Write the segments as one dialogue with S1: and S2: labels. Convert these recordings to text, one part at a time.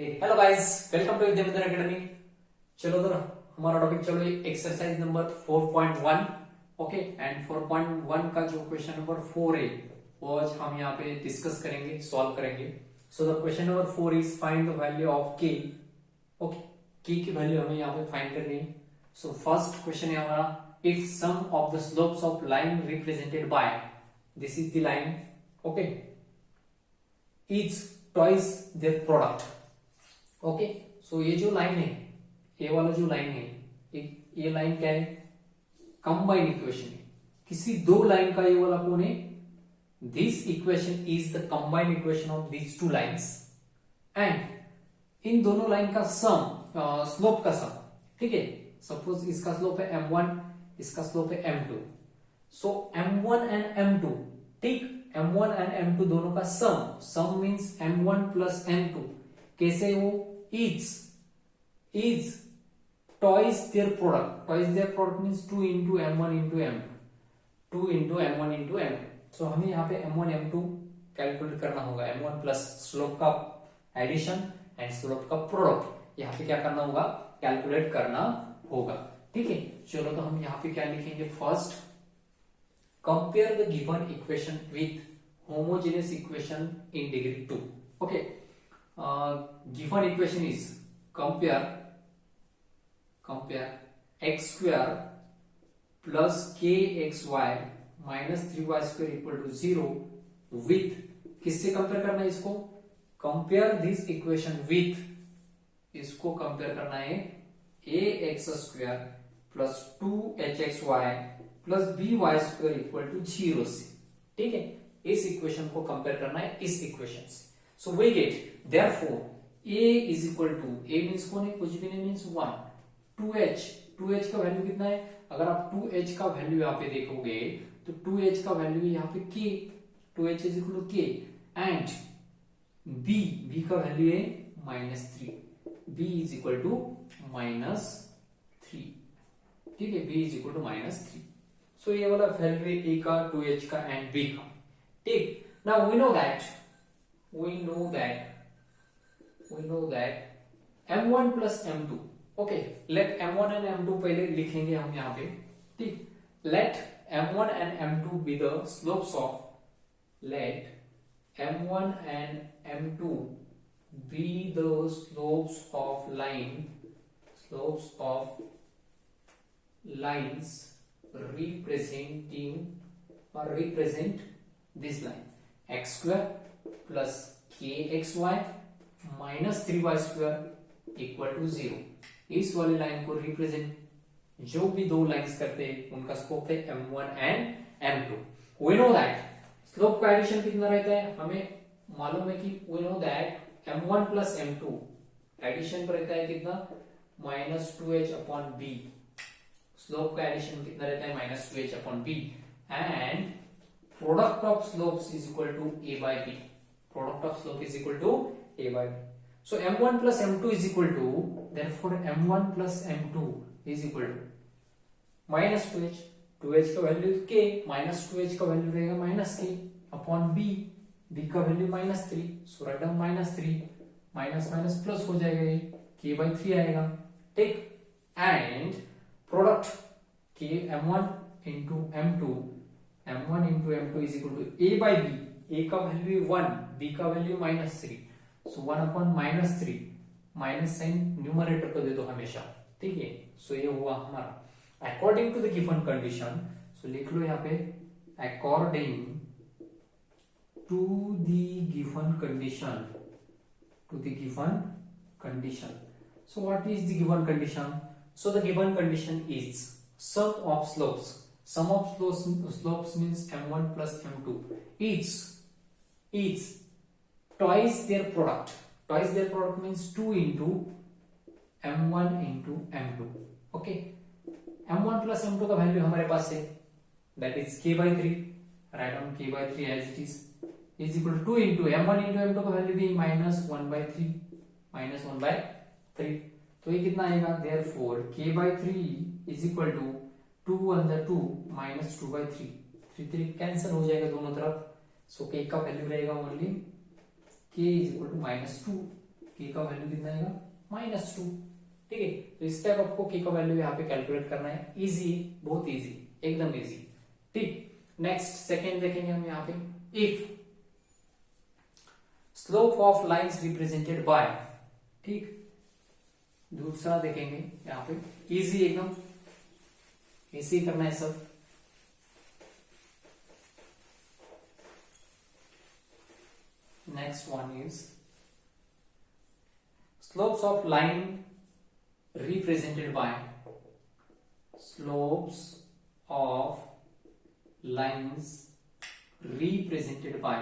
S1: Hello guys, welcome to Vidyamandir academy. चलो तो हमारा टॉपिक चलो एक्सरसाइज नंबर 4.1। ओके, एंड 4.1 का जो क्वेश्चन नंबर 4 है वो आज हम यहाँ पे डिस्कस करेंगे, सॉल्व करेंगे। So the question number 4 is find the value of के। ओके, के की वैल्यू हमें यहाँ पे फाइंड करनी है। सो फर्स्ट क्वेश्चन है हमारा, if sum of the slopes of line represented by, this is the line, okay, is twice their product. Okay, so ये जो लाइन है, ये वाला जो लाइन है, ये लाइन क्या है? कंबाइन इक्वेशन है। किसी दो लाइन का ये वाला कौन है? This equation is the combine equation of these two lines and in दोनों लाइन का सम, स्लोप का सम। ठीक है, सपोज इसका स्लोप है m1, इसका स्लोप है m2। So m1 and m2, ठीक, m1 एंड m2 दोनों का सम मीन्स m1 प्लस m2। कैसे? वो is twice their product means 2 into m1 into m2, 2 into m1 into m2। सो हमें यहाँ पे m1 m2 कैलकुलेट करना होगा। m1 प्लस स्लोप का एडिशन एंड स्लोप का प्रोडक्ट यहाँ पे क्या करना होगा? कैलकुलेट करना होगा। ठीक है, चलो तो हम यहाँ पे क्या लिखेंगे? First, compare the given equation with homogeneous equation in degree 2। Okay, given equation is compare x square plus kxy minus 3y square equal to 0 with, किससे कंपेयर करना है इसको? कंपेयर दिस इक्वेशन विथ, इसको कंपेयर करना है ax square plus 2hxy plus by square equal to 0 से। ठीक है, इस इक्वेशन को कंपेयर करना है इस इक्वेशन से। So we get therefore a is equal to, a means कौन है? कुछ भी नहीं, means 1, 2h का वैल्यू कितना है? अगर आप 2h का वैल्यू यहाँ पे देखोगे तो 2h का वैल्यू यहाँ पे k, 2h is equal to k and b का वैल्यू है -3, b is equal to -3। ठीक है, b is equal to -3। सो ये वाला वैल्यू है a का, 2h का एंड b का। ठीक, now we know that m1 plus m2, okay, let m1 and m2 पहले लिखेंगे हम यहाँ पे। ठीक, let m1 and m2 be the slopes of, let m1 and m2 be the slopes of lines representing or represent this line, x square plus kxy minus 3y square equal to 0। इस वाली line को represent जो भी दो lines करते हैं उनका slope है m1 and m2। We know that slope का एडिशन कितना रहता है? हमें मालूम है कि we know that m1 plus m2 addition पर रहता है कितना? -2h upon b। स्लोप का एडिशन कितना रहता है? -2h upon b and product of slopes is equal to a by b। Product of slope is equal to a by b. So m1 plus m2 is equal to, therefore m1 plus m2 is equal to -2h, 2h का value k, -2h का value रहेगा -k upon b, b का value -3। So right down -3, minus minus plus हो जाएगा, ये k by 3 आएगा। ठीक, and product k m1 into m2 is equal to a by b। a का वैल्यू 1, b का वैल्यू -3, सो 1 अपॉन -3, माइनस साइन न्यूमरेटर को दे दो हमेशा। ठीक है, सो ये हुआ हमारा according to the given condition. So लिख लो यहाँ पे according to the given condition. So what is the given condition? So the given condition is sum of slopes means m1 plus m2 is twice their product means 2 into m1 into m2। okay, m1 plus m2 का value हमारे पास है, that is k by 3, write down k by 3 as it is equal to 2 into m1 into m2 का value भी -1 by 3। तो ये कितना आएगा? therefore k by 3 is equal to 2 अंदर 2 -2 by 3, 3 कैंसिल हो जाएगा दोनों तरफ। सो k का वैल्यू रहेगा only k is equal to -2, के का वैल्यू कितना आएगा -2। ठीक है, तो इस टाइप आपको के का वैल्यू यहाँ पे कैलकुलेट करना है। इजी, बहुत इजी, एकदम इजी। ठीक, नेक्स्ट सेकेंड देखेंगे हम यहाँ पे, if slope of lines represented by, ठीक, दूसरा देखेंगे यहाँ पे, इजी एकदम, इसी करना है सब। Next one is slopes of line represented by, slopes of lines represented by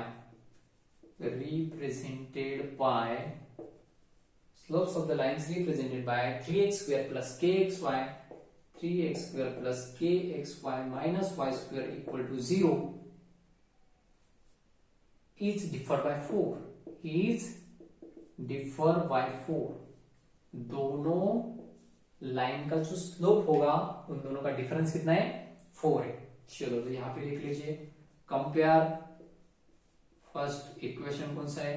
S1: slopes of the lines represented by 3x square plus kxy, 3x square plus kxy minus y square equal to 0 is differ by 4, is differ by 4। दोनों line का जो slope होगा उन दोनों का difference कितना है 4 है। चलो तो यहां पे लिख लीजिए, कंपेयर फर्स्ट इक्वेशन कौन सा है,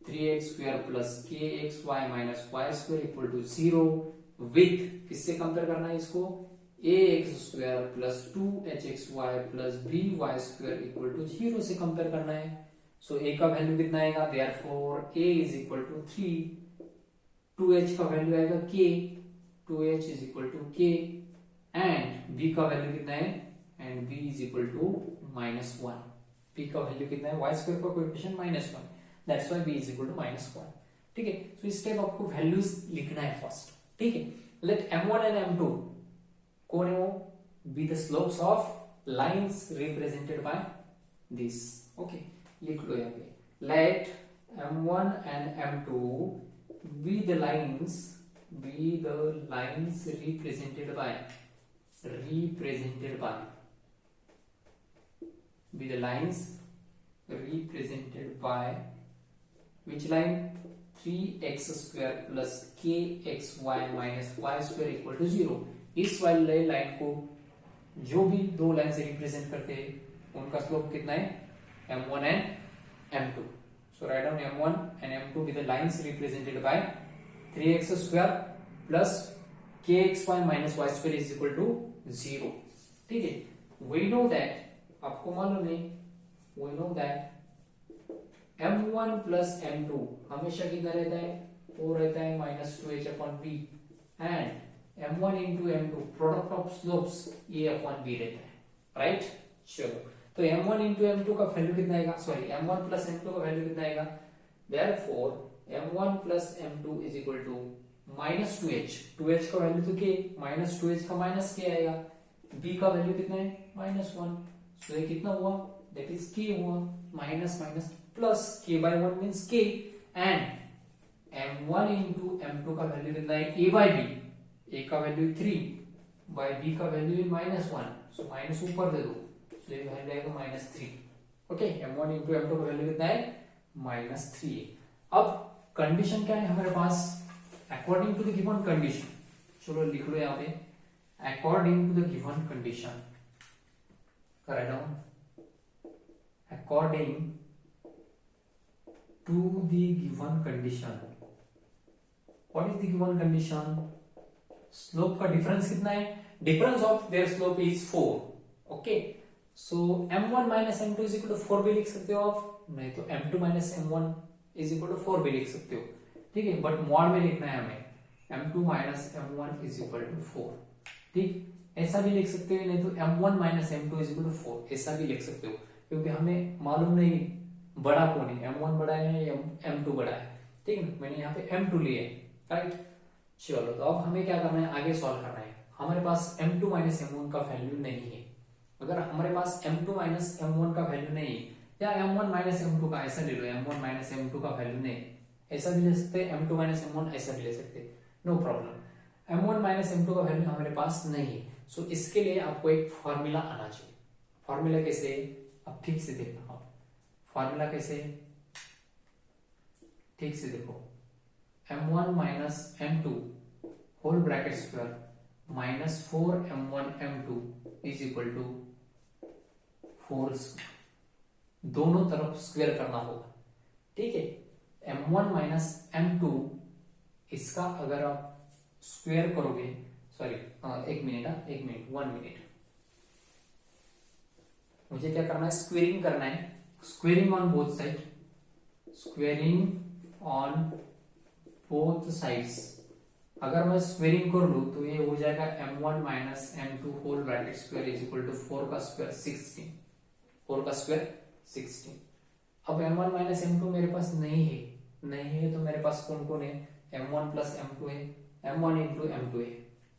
S1: 3x square plus kxy minus y square equal to 0 with, किससे कंपेयर करना है इसको, ax square plus 2hxy plus by square equal to 0 से कंपेयर करना है। सो a का वैल्यू कितना आएगा, therefore a is equal to 3, 2h का वैल्यू आएगा k, 2h is equal to k, and b का वैल्यू कितना है, and b is equal to -1। b का वैल्यू कितना है, y स्क्वायर का coefficient -1, that's why b is equal to -1। ठीक है, सो इस टाइप आपको वैल्यूज लिखना है फर्स्ट। ठीक है, लेट m1 एंड m2 कौन है वो, be the slopes of lines represented by this. Okay, लिख लो यहाँ पे, let m1 and m2 be the lines represented by which line, 3x square plus kxy minus y square equal to 0। इस वाली line को जो भी दो लाइन से रिप्रेजेंट करते हैं उनका स्लोप कितना है, m1 and m2। So write down m1 and m2 with the lines represented by 3x square plus kxy minus y square is equal to 0। ठीक है, we know that, आपको मालूम है, we know that m1 plus m2 हमेशा कितना रहता है, वो रहता है -2h upon b, and m1 into m2 product of slopes a upon b रहता है, राइट। चलो तो m1 into m2 का वैल्यू कितना आएगा, सॉरी m1 plus m2 का वैल्यू कितना आएगा, therefore m1 plus m2 is equal to -2h, 2h का वैल्यू तो k, -2h का माइनस k आएगा, b का वैल्यू कितना है -1, सो ये कितना हुआ, दैट इज k हुआ, minus minus plus k by 1 means k, and m1 into m2 का वैल्यू कितना है, a by b, a का वैल्यू 3 by b का वैल्यू -1, सो माइनस ऊपर दे दो, तो ये वैल्यू आएगा -3। ओके, m1 into m2 का वैल्यू कितना है, -3 है। अब कंडीशन क्या है हमारे पास, according to the given condition, चलो लिख लो यहाँ पे, according to the given condition, write down, according to the given condition, what is the given condition, slope का डिफरेंस कितना है, difference of their slope is 4। Okay, so m1 minus m2 is equal to 4 भी लिख सकते हो आप, नहीं तो m2 minus m1 is equal to 4 भी लिख सकते हो। ठीक है, बट मॉड में लिखना है हमें, m2 minus m1 is equal to 4। ठीक, ऐसा भी लिख सकते हो, नहीं तो m1 minus m2 is equal to 4 ऐसा भी लिख सकते हो, क्योंकि हमें मालूम नहीं बड़ा कौन है, m1 बड़ा है या m2 बड़ा है। ठीक है, मैंने यहाँ पे m2 लिया है, राइट। चलो तो अब हमें क्या करना है, आगे सॉल्व करना है। हमारे पास m2 minus m1 का वैल्यू नहीं है, अगर हमारे पास m2 minus m1 का वैल्यू नहीं या m1 minus m2 का, ऐसा ले लो, m1 minus m2 का वैल्यू नहीं, ऐसा भी ले सकते, m2 minus m1 ऐसा भी ले सकते, no problem. m1 minus m2 का वैल्यू हमारे पास नहीं है, सो इसके लिए आपको एक फॉर्मूला आना चाहिए। फॉर्मूला कैसे, अब ठीक से देखना, आप फॉर्मूला कैसे, ठीक से देखो, m1 minus m2 whole bracket square -4m1 m2 is equal to 4, दोनों तरफ स्क्वायर करना होगा। ठीक है, m1 माइनस m2 इसका अगर आप स्क्वायर करोगे, सॉरी एक मिनट 1 मिनट, मुझे क्या करना है, स्क्वेयरिंग करना है, squaring on both side, squaring on both sides. अगर मैं स्क्वेयरिंग कर लूं तो ये हो जाएगा m1 minus m2 whole bracket square is equal to 4 का स्क्वायर 16, 4 का स्क्वायर 16। अब m1 माइनस m2 मेरे पास नहीं है तो मेरे पास कौन कौन है, m1 प्लस m2 है, m1 इंटू m2 है।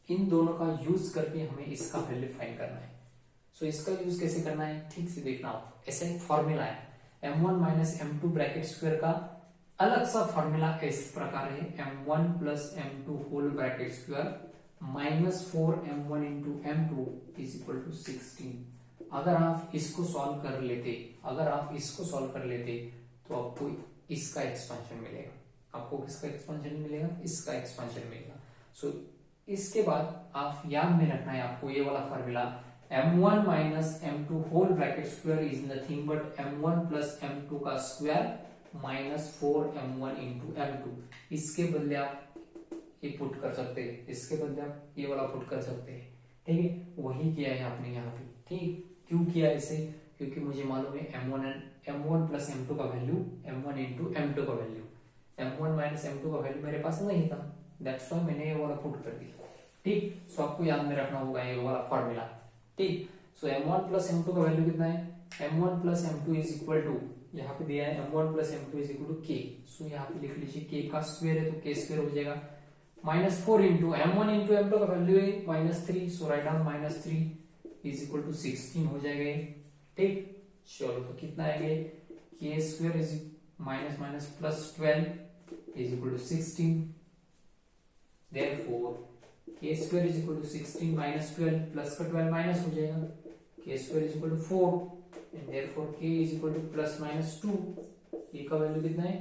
S1: इन दोनों का यूज करके हमें इसका वैल्यू फाइंड करना है। सो इसका यूज कैसे करना है, ठीक से देखना आप। ऐसा एक फॉर्मूला है, m1 minus m2 bracket square का अलग सा फॉर्मूला इस प्रकार है, m1 plus m2 whole bracket square minus 4m1 into m2 is equal to 16। अगर आप इसको सॉल्व कर लेते तो आपको इसका एक्सपेंशन मिलेगा। आपको किसका एक्सपेंशन मिलेगा, इसका एक्सपेंशन मिलेगा। सो इसके बाद आप याद में रखना है आपको ये वाला formula, m1 minus m2 whole bracket square is nothing but m1 plus m2 का square minus 4m1 into m2। इसके बदले आप ये पुट कर सकते हैं, इसके बदले आप ये वाला पुट कर सकते हैं, ठीक है। वही किया है आपने यहाँ पे, ठीक। क्यों किया इसे, क्योंकि मुझे मालूम है m1 प्लस m2 का वैल्यू m1 इंटू m2 का वैल्यू, m1 माइनस m2 का वैल्यू मेरे पास नहीं था, दैट्स व्हाई मैंने ये वाला पुट कर दिया, ठीक। सो आपको याद में रखना होगा ये वाला फॉर्मूला, ठीक। सो m1 प्लस m2 का वैल्यू कितना है, m1 plus m2 is equal to, यहाँ पे दिया है m1 plus m2 is equal to k। So यहाँ पे लिख लीजिए k का स्क्वायर है तो k स्क्वायर हो जाएगा minus 4 into m1 into m2 का वैल्यू है minus 3, so right down minus 3 is equal to 16 हो जाएगा, ठीक। चलो तो कितना आएगा, k square is minus minus plus 12 is equal to 16, therefore k square is equal to 16 minus 12 plus का 12 माइनस हो जाएगा, k square is equal to 4 and therefore k is equal to plus minus 2। k का value कितना है,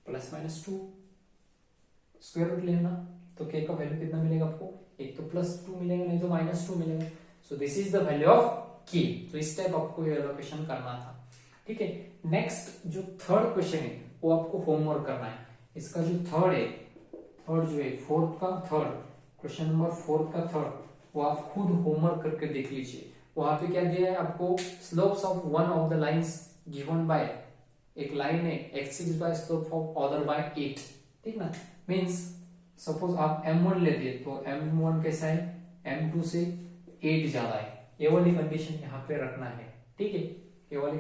S1: plus minus 2, square root लेना तो k का value कितना मिलेगा आपको, एक तो प्लस 2 मिलेगा नहीं तो माइनस 2 मिलेगा। So this is the value of k। तो इस टाइप आपको ये एलोकेशन करना था, ठीक है। नेक्स्ट जो थर्ड क्वेश्चन है वो आपको होमवर्क करना है। इसका जो थर्ड जो है फोर्थ का थर्ड, क्वेश्चन नंबर 4 का थर्ड, वो आप खुद होमवर्क करके देख लीजिए। वहां पे क्या दिया है आपको, slopes of one of the lines given by, एक लाइन है x6 by slope of other by 8, ठीक ना। मींस सपोज आप m1 लेते तो m1 कैसा है, m2 से 8 ज्यादा है, ये वाली कंडीशन यहाँ पे रखना है, ठीक है। ये वाली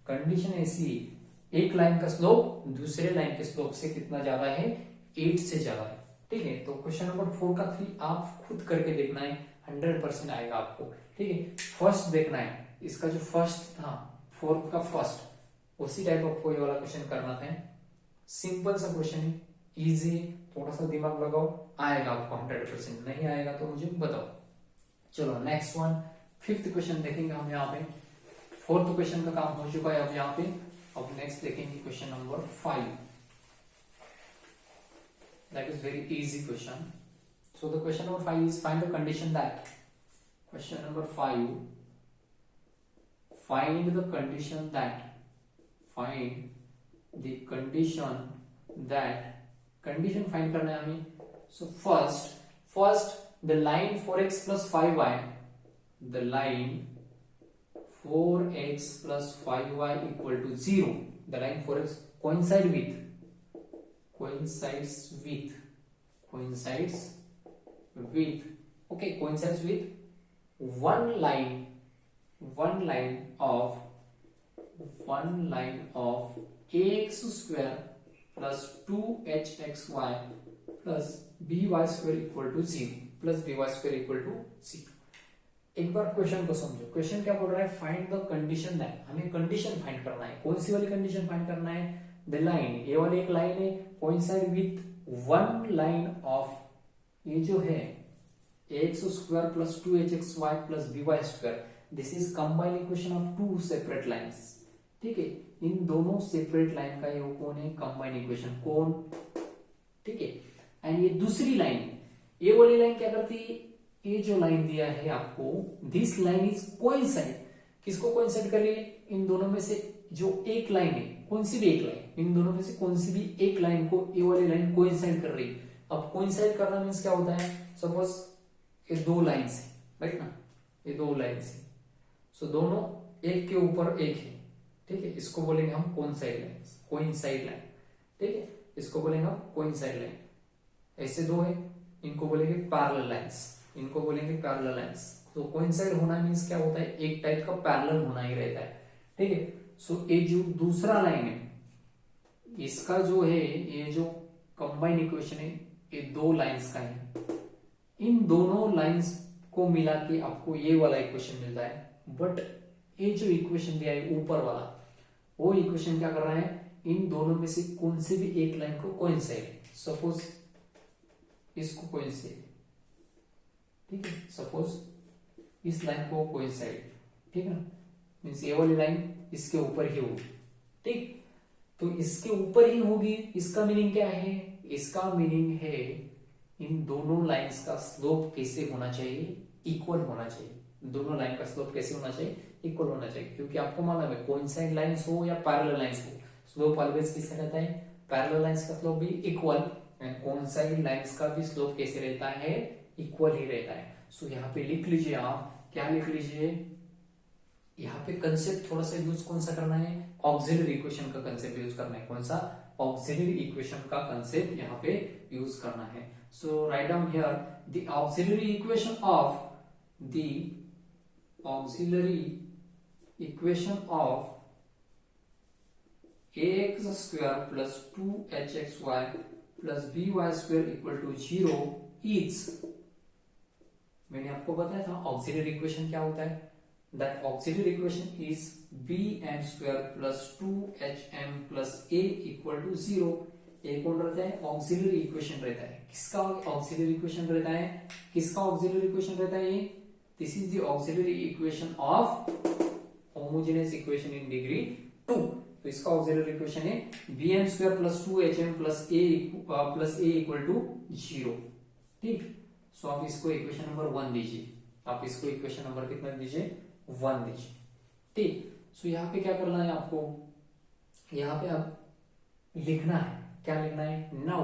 S1: कंडीशन ऐसी, एक लाइन का स्लोप दूसरे लाइन के स्लोप से कितना ज्यादा है, 8 से ज्यादा है, ठीक है। तो क्वेश्चन नंबर 4 का 3 आप खुद करके देखना है, 100% आएगा आपको, ठीक है। फर्स्ट देखना है, इसका जो फर्स्ट था फोर्थ का फर्स्ट, उसी टाइप आपको ये वाला क्वेश्चन करना था। सिंपल सा क्वेश्चन है, इजी, थोड़ा सा दिमाग लगाओ, आएगा आपको 100%, नहीं आएगा तो मुझे बताओ। चलो नेक्स्ट वन, फिफ्थ क्वेश्चन देखेंगे हम यहाँ पे। फोर्थ क्वेश्चन का काम हो चुका है अब यहाँ पे। अब नेक्स्ट देखेंगे question number 5। That is very easy question. So the question number 5 is find the condition that. Question number 5. Find the condition that. Find the condition that. Condition find करना है हमें. So first the line 4x plus 5y. The line 4x plus 5y equal to 0. The line 4x coincides with one line of ax square plus 2hxy plus by square equal to 0 एक बार question को समझो। Question क्या बोल रहा है, find the condition that, हमें condition find करना है। कौन सी वाली कंडीशन फाइंड करना है, द लाइन, ये वाली एक लाइन है coincide with one line of, ये जो है ax square plus 2hxy plus by square, this is combined equation of two separate lines, ठीक है। इन दोनों सेपरेट लाइन का ये कौन है, कंबाइंड इक्वेशन कौन, ठीक है। एंड ये दूसरी लाइन, ये वाली लाइन क्या करती है, ये जो लाइन दिया है आपको, दिस लाइन इज कोइंसाइड, किसको कोइंसाइड कर रही है, इन दोनों में से जो एक लाइन है, कौन सी भी एक लाइन, इन दोनों में से कौन सी भी एक लाइन को, ए वाली लाइन कोइंसाइड कर रही। अब कोइंसाइड करना मीन्स क्या होता है, सपोज ये दो लाइन है, राइट ना, ये दो लाइन है, सो दोनों एक के ऊपर एक है, ठीक है, इसको बोलेंगे हम कोइंसाइड लाइन, कोइंसाइड लाइन, ठीक है, इसको बोलेंगे हम कोइंसाइड लाइन। ऐसे दो है, इनको बोलेंगे पैरेलल लाइंस, इनको बोलेंगे पैरेलल लाइंस। तो कोइंसाइड होना मीन्स क्या होता है, एक टाइप का पैरेलल होना ही रहता है, ठीक है। सो ये जो दूसरा लाइन है, इसका जो है, ये जो कंबाइन इक्वेशन है, ये दो लाइंस का है, इन दोनों लाइंस को मिला के आपको ये वाला इक्वेशन मिलता है। बट ये जो इक्वेशन दिया है ऊपर वाला, वो इक्वेशन क्या कर रहा है, इन दोनों में से कौन से भी एक लाइन को कोइंसाइड, सपोज इसको कोइंसाइड, ठीक है, सपोज इस लाइन को कोइंसाइड, ठीक है, मींस ये वाली लाइन इसके ऊपर ही होगी, ठीक। तो इसके ऊपर ही होगी, इसका मीनिंग क्या है, इसका मीनिंग है इन दोनों लाइंस का स्लोप कैसे होना चाहिए, इक्वल होना चाहिए। दोनों लाइन का स्लोप कैसे होना चाहिए, इक्वल होना चाहिए, क्योंकि आपको मालूम है कोइंसाइड लाइंस हो या पैरेलल लाइंस हो, स्लोप ऑलवेज किससे रहता है, पैरेलल लाइंस का स्लोप भी इक्वल, एंड कोइंसाइड लाइंस का भी स्लोप कैसे रहता है, इक्वल ही रहता है। सो यहाँ पे लिख लीजिए आप, क्या लिख लीजिए, यहाँ पे कंसेप्ट थोड़ा सा यूज कौन सा करना है, ऑक्सिलरी इक्वेशन का कंसेप्ट यूज करना है। कौन सा, ऑक्सिलरी इक्वेशन का कंसेप्ट यहाँ पे यूज करना है। So right down here the auxiliary equation of ax square plus 2hxy plus by square equal to 0 is, मैंने आपको बताया था ऑक्सिलरी इक्वेशन क्या होता है, that auxiliary equation is bm square plus 2hm plus a equal to 0। ये कौन रहता है, ऑक्सिलरी इक्वेशन रहता है। किसका ऑक्सिलरी इक्वेशन रहता है, किसका ऑक्सिलरी इक्वेशन रहता है, this is the auxiliary equation of homogeneous equation in degree 2। तो इसका ऑक्सिलरी इक्वेशन है bm square plus 2hm plus a equal to 0, ठीक। सो आप इसको इक्वेशन नंबर 1 दीजिए, आप इसको इक्वेशन नंबर कितना दीजिए, 1 दीजिए, ठीक। सो यहाँ पे क्या करना है आपको, यहाँ पे आप लिखना है, क्या लिखना है, नाउ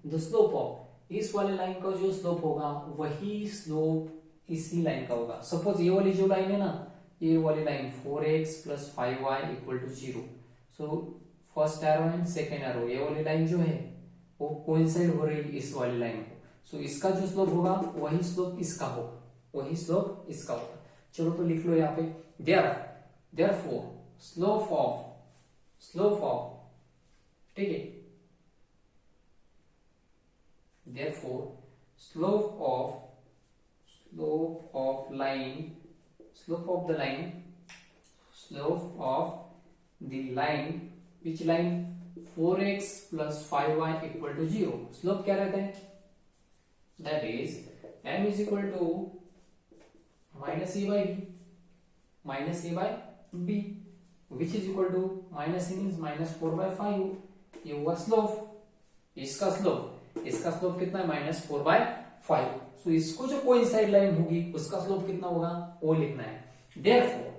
S1: द स्लोप ऑफ, इस वाले लाइन का जो स्लोप होगा वही स्लोप इसी लाइन का होगा। सपोज ये वाली जो लाइन है ना, ये वाली line 4x plus 5y equal to 0। So first arrow and second arrow, ये वाली लाइन जो है वो कोइंसाइड हो रही है इस वाली लाइन को। सो इसका जो स्लोप होगा वही स्लोप इसका होगा, वही स्लोप इसका होगा। चलो तो लिख लो यहाँ पे, therefore स्लोप ऑफ, ठीक है, therefore slope of the line, which line, 4x plus 5y equal to 0। Slope क्या रहता है, that is m is equal to minus a by b, which is equal to minus a means minus 4 by 5। ये हुआ slope, इसका slope कितना है, minus 4 by 5। सो इसको जो कोइंसाइड लाइन होगी उसका स्लोप कितना होगा वो लिखना है। therefore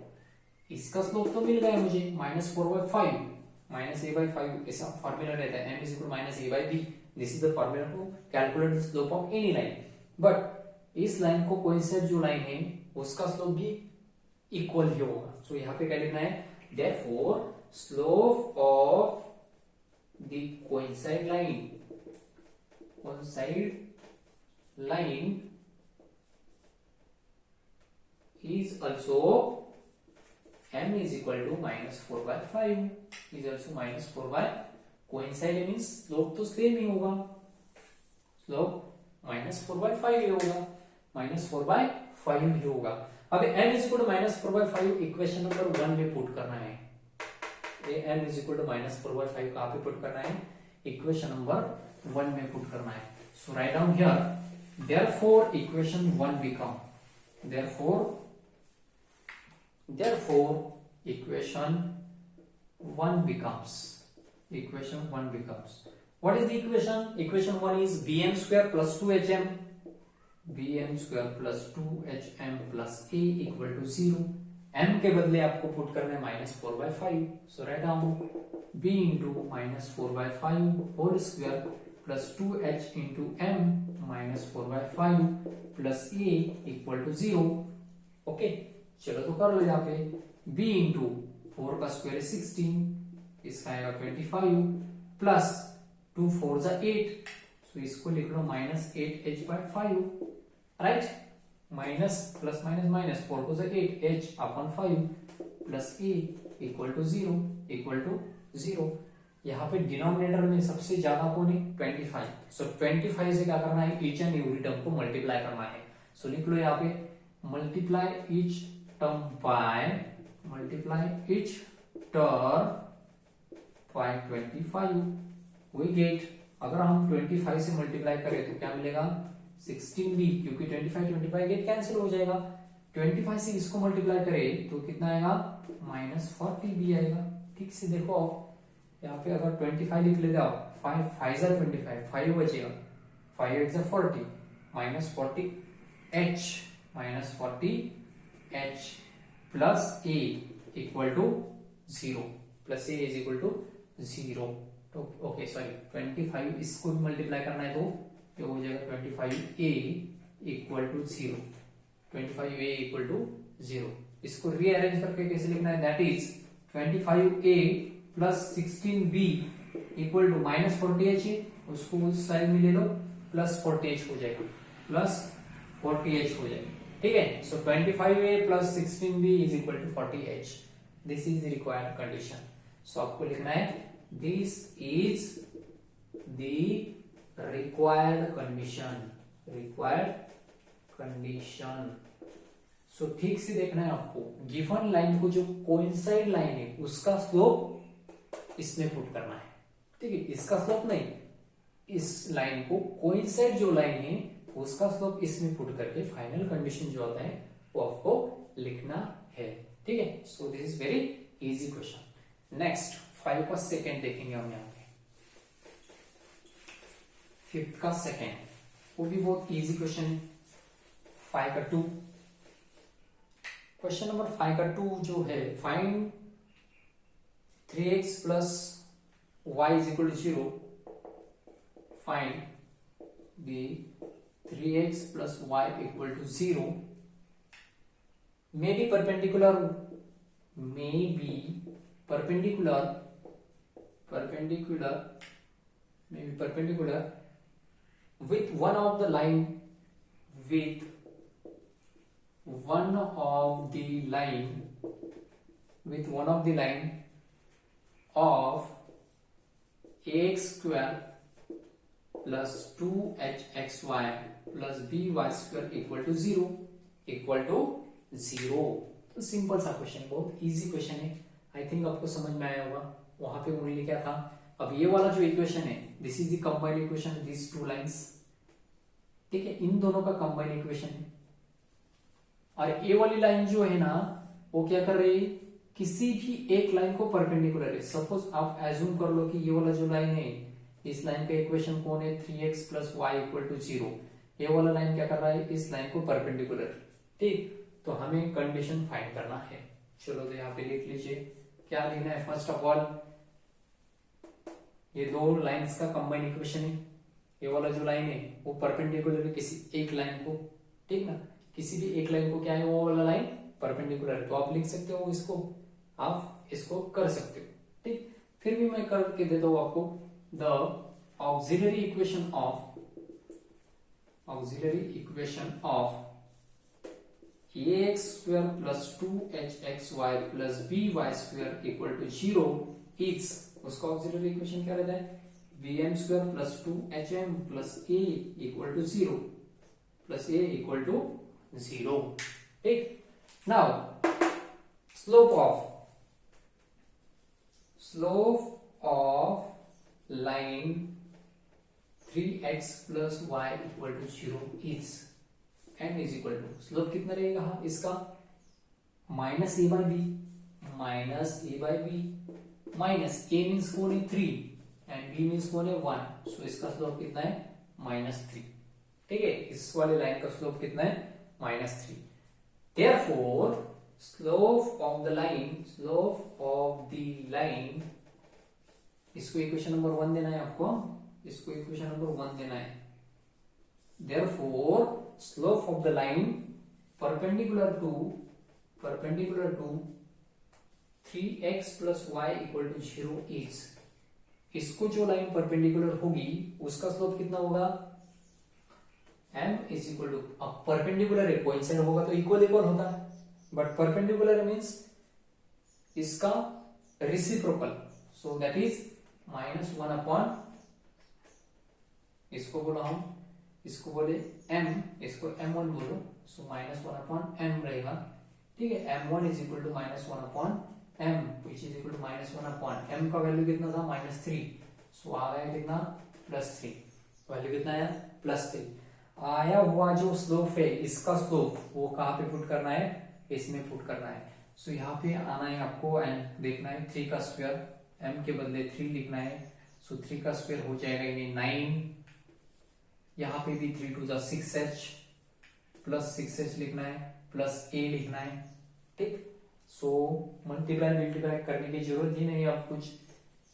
S1: इसका स्लोप तो मिल गया मुझे minus 4 by 5, minus a by 5 ऐसा फॉर्मूला रहता है, m is equal to minus a by b। This is the formula to calculate the slope of any line. But इस लाइन को कोइंसाइड जो लाइन है उसका स्लोप भी इक्वल ही होगा। सो यहाँ पे क्या लिखना है, therefore slope of the coincide line is also m is equal to minus 4 by 5 is also minus 4 by, coincide means slope तो सेम ही होगा, स्लोप minus 4 by 5 ही होगा, minus 4 by 5 ही होगा। अब m is equal to minus 4 by 5 equation number 1 में put करना है, ये m is equal to minus 4 by 5 कहाँ पे पुट करना है, इक्वेशन नंबर 1 में पुट करना है। So right down here, therefore equation 1 become, therefore equation 1 becomes, what is the equation 1 is bm square plus 2hm plus a equal to 0, m के बदले आपको पुट करना है -4/5, so right down b into -4/5 whole square plus 2h into m -4/5 plus a equal to 0। Okay, चलो तो कर लो यहाँ पे b इंटू 4 का स्क्वायर 16, इसका आएगा 25 प्लस 2 4 जा 8, सो इसको लिख लो -8h/5, right, minus plus minus minus 4 को 8 h अपॉन 5 प्लस a इक्वल टू 0 यहाँ पे डिनोमिनेटर में सबसे ज्यादा कौन है 25, सो 25 से क्या करना है ईच एंड एवरी टर्म को मल्टीप्लाई करना है, सो लिख लो यहाँ पे multiply each term by by 25 we get, अगर हम 25 से मल्टीप्लाई करें तो क्या मिलेगा 16b, क्योंकि 25 गेट कैंसिल हो जाएगा, 25 से इसको मल्टीप्लाई करें तो कितना आएगा -40b आएगा। ठीक से देखो यहाँ पे अगर 25 लिख लेते आप 5 5 जा 25 5 बचेगा 5 8 जा 40 -40h plus a equal to 0 plus a is equal to 0। तो ओके सॉरी 25 इसको मल्टीप्लाई करना है तो ये हो जाएगा 25a equal to 0, 25a equal to 0। इसको रीअरेंज करके कैसे लिखना है, that is 25a plus 16b equal to -40h, उसको उस साइड में ले लो प्लस 40h हो जाएगा, प्लस 40h हो जाएगा। ठीक है, so 25a plus 16b is equal to 40h, this is required condition. So आपको लिखना है this is the required condition. So ठीक से देखना है आपको, गिवन लाइन को जो कोइंसाइड लाइन है उसका स्लोप इसमें पुट करना है। ठीक है, इसका स्लोप नहीं, इस लाइन को कोइंसाइड जो लाइन है उसका स्लोप इसमें पुट करके फाइनल कंडीशन जो आता है वो आपको लिखना है। ठीक है, सो this is very easy question. Next 5 का सेकेंड देखेंगे हम यहाँ पे, 5th का सेकेंड, वो भी बहुत इजी क्वेश्चन। 5 का 2, क्वेश्चन नंबर 5 का 2 जो है, find 3x plus y is equal to 0, find the 3x plus y equal to 0 may be perpendicular with one of the line of ax square plus 2hxy plus by square equal to 0। तो simple सा question, बहुत easy question है, I think आपको समझ में आया होगा। वहां पे ओनली क्या था, अब ये वाला जो इक्वेशन है this is the combined equation, this two lines. ठीक है, इन दोनों का कंबाइंड इक्वेशन है, और ये वाली लाइन जो है ना वो क्या कर रही है, किसी भी एक लाइन को परपेंडिकुलर है। सपोज आप एज्यूम कर लो कि ये वाला जो लाइन है, इस लाइन का इक्वेशन कौन है 3x plus Y equal to 0, ये वाला लाइन क्या कर रहा है, इस लाइन को परपेंडिकुलर। ठीक, तो हमें कंडीशन फाइंड करना है। चलो तो यहाँ पे लिख लीजिए क्या लिखना है। फर्स्ट ऑफ ऑल ये दो लाइंस का कंबाइंड इक्वेशन है, ये वाला जो लाइन है वो परपेंडिकुलर है किसी एक लाइन को। ठीक ना, किसी भी एक लाइन को क्या है, वो वाला लाइन परपेंडिकुलर है, तो आप लिख सकते हो इसको, आप इसको कर सकते हो। ठीक, फिर भी मैं करके देता हूं आपको, the auxiliary equation of ax square plus 2hxy plus by square equal to 0 is, उसका auxiliary equation क्या रहता है, bm square plus 2hm plus a equal to 0 plus a equal to 0। ठीक, now slope of line 3x plus y equal to 0 is, n is equal to, slope कितना रहेगा इसका minus a by b, minus a means कौन है 3 and b means कौन है 1, सो इसका slope कितना है -3। ठीक है, इस वाले लाइन का स्लोप कितना है -3। Therefore slope of the line, इसको इक्वेशन नंबर 1 देना है आपको, इसको इक्वेशन नंबर 1 देना है। Therefore, slope of the line perpendicular to 3x plus y equal to 0 is, इसको जो लाइन परपेंडिकुलर होगी उसका स्लोप कितना होगा, m इज इक्वल टू, अब परपेंडिकुलर है, कोइंसिडेंट होगा तो इक्वल होता है, बट परपेंडिकुलर मींस इसका reciprocal, so that is -1 upon, इसको बोलो हम, इसको बोले m, इसको m1 बोलो, सो -1 अपॉन m रहेगा, ठीक है। m1 is equal to -1 upon m which is equal to -1 upon m का वैल्यू कितना था, -3, सो आ गया कितना, +3, वैल्यू कितना आया, +3। आया हुआ जो स्लोप है, इसका स्लोप वो कहाँ पे पुट करना है, इसमें पुट करना है। सो यहाँ पे आना है आपको एंड देखना है 3 का स्क्वायर, m के बदले 3 लिखना है, सो 3 का स्क्वायर हो जाएगा ये 9, यहाँ पे भी 3 2 6h, प्लस 6h लिखना है, प्लस a लिखना है, ठीक। सो मल्टीप्लाई करने की जरूरत ही नहीं है आप कुछ,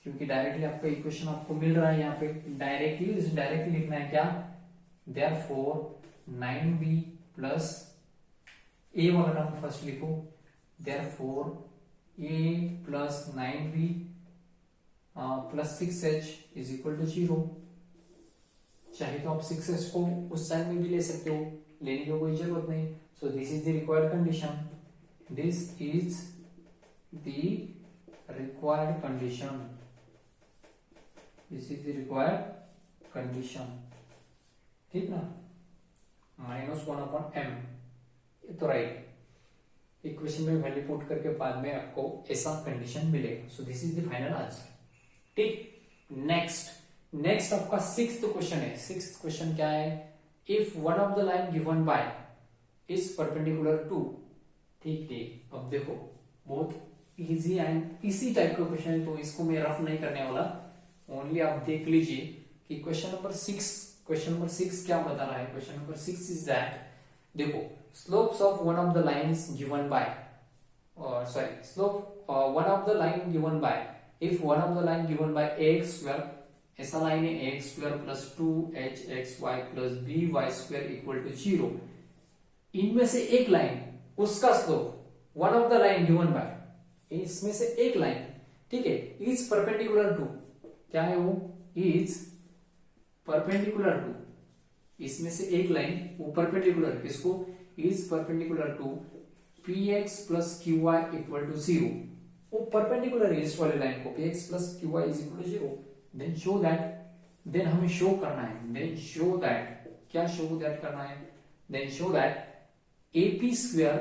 S1: क्योंकि डायरेक्टली आपका इक्वेशन आपको मिल रहा है यहाँ पे, डायरेक्टली लिखना है क्या, therefore 9b प्लस a वाला टर्म फर्स्ट लिखो, therefore a plus 9b plus 6h is equal to 0। चाहे तो आप 6h को उस साइड में भी ले सकते हो, लेने की कोई जरूरत नहीं। So this is the required condition, this is the required condition, this is the required condition, ठीक ना, -1 अपॉन m, ये तो राइट। इक्वेशन में वैल्यू पुट करके बाद में आपको ऐसा कंडीशन मिलेगा। So this is the final answer, ठीक। नेक्स्ट आपका 6th क्वेश्चन है। 6th क्वेश्चन क्या है, if one of the line given by is perpendicular to, ठीक। अब देखो बहुत इजी एंड इसी टाइप का क्वेश्चन है, तो इसको मैं रफ नहीं करने वाला, ओनली आप देख लीजिए कि क्वेश्चन नंबर 6 क्या बता रहा है। क्वेश्चन नंबर 6 इज दैट, देखो slopes of one of the lines given by, slope one of the line given by, if one of the line given by ax square, ऐसा लाइन है ax square plus 2hxy plus by square equal to 0, इनमें से एक line उसका slope one of the line given by, इसमें से एक line, ठीक है, इज परपेंडिकुलर टू, क्या है वो, इज परपेंडिकुलर टू, इसमें से एक लाइन वो परपेंडिकुलर, किसको, is perpendicular to px plus qy equal to 0, वो परपेंडिकुलर है इस वाले लाइन को, px plus qy is equal to 0, then show that, then हमें शो करना है, देन शो दैट, क्या शो दैट करना है, then show that ap square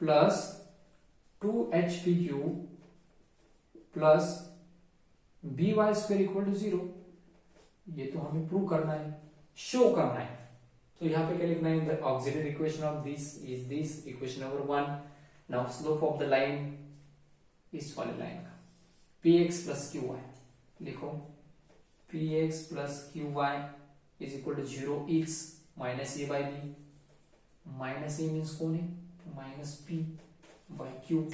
S1: plus 2hpq plus by square equal to 0, ये तो हमें प्रूव करना है, शो करना है। तो यहाँ पे क्या लिखना है, the auxiliary equation of this is this, equation number 1। Now slope of the line, इस वाले लाइन का px प्लस qy लिखो, px plus qy is equal to 0 is minus a by b, minus a means कौन है, minus p by q,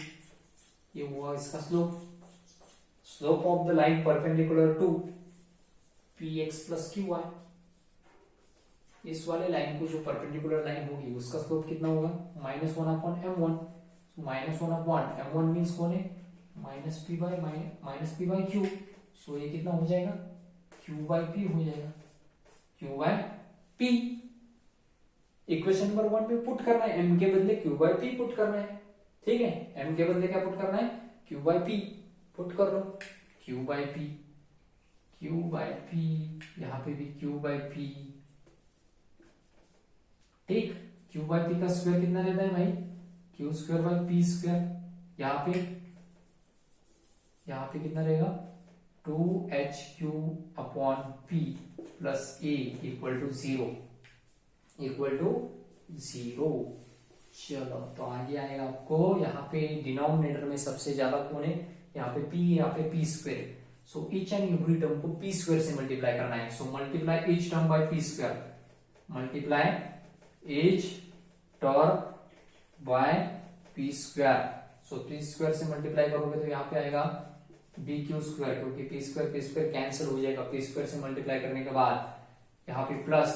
S1: ये हुआ इसका slope of the line perpendicular to px plus qy, इस वाले line को जो परपेंडिकुलर लाइन होगी उसका स्लोप कितना होगा, -1 upon m1, -1 upon m1 means कौन है, माइनस p बाई q, सो ये कितना हो जाएगा, q बाई p हो जाएगा, q by p। Equation number 1 पे पुट करना है, m के बदले q बाई p पुट करना है, ठीक है, m के बदले क्या पुट करना है, q बाई p पुट कर लो, q बाई p, यहाँ पे भी q बाई p, ठीक। q बाई p का स्क्वायर कितना रहता है भाई, q square by p square, यहाँ पे कितना रहेगा, 2hq upon p plus a equal to 0, चलो तो आगे आएगा आपको, यहाँ पे डिनोमिनेटर में सबसे ज्यादा कौन है, यहाँ पे p, यहाँ पे p square, so each and every term को p स्क्वायर से मल्टीप्लाई करना है, so multiply each term bye p square, multiply each term by P square, so P square से मल्टीप्लाई करोगे तो यहाँ पे आएगा बी क्यू स्क्वायर, क्योंकि पी स्क्वायर कैंसिल हो जाएगा। पी स्क्वायर से मल्टीप्लाई करने के बाद यहाँ पे प्लस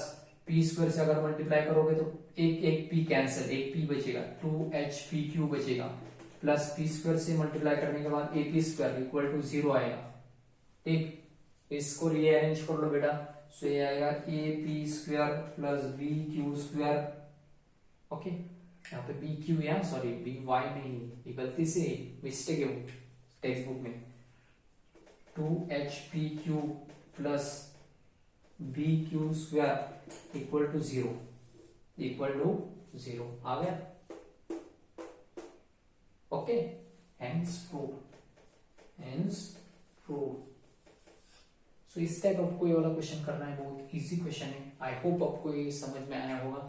S1: पी स्क्वायर से अगर मल्टीप्लाई करोगे तो एक एक पी कैंसिल, एक पी बचेगा, 2hpq बचेगा, प्लस पी स्क्वायर से मल्टीप्लाई करने के बाद a p square equal to 0 आएगा। ठीक, इसको रीअरेंज कर लो बेटा, सो ये आएगा a p square plus B Q square. Okay, यहाँ पे बी क्यू है, सॉरी बी वाई नहीं, ये गलती से मिस्टेक है टेक्स्ट बुक में। 2hpq plus B Q square equal to 0, equal to 0 आ गया। Okay, hence prove, hence prove. So इस टाइप आपको ये वाला क्वेश्चन करना है, बहुत इजी क्वेश्चन है। आई होप आपको ये समझ में आया होगा।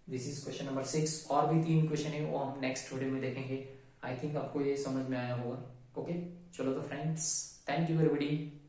S1: This is question number 6। और भी 3 क्वेश्चन है वो हम नेक्स्ट वीडियो में देखेंगे। आई थिंक आपको ये समझ में आया होगा। ओके, चलो तो फ्रेंड्स, थैंक यू एवरीबॉडी।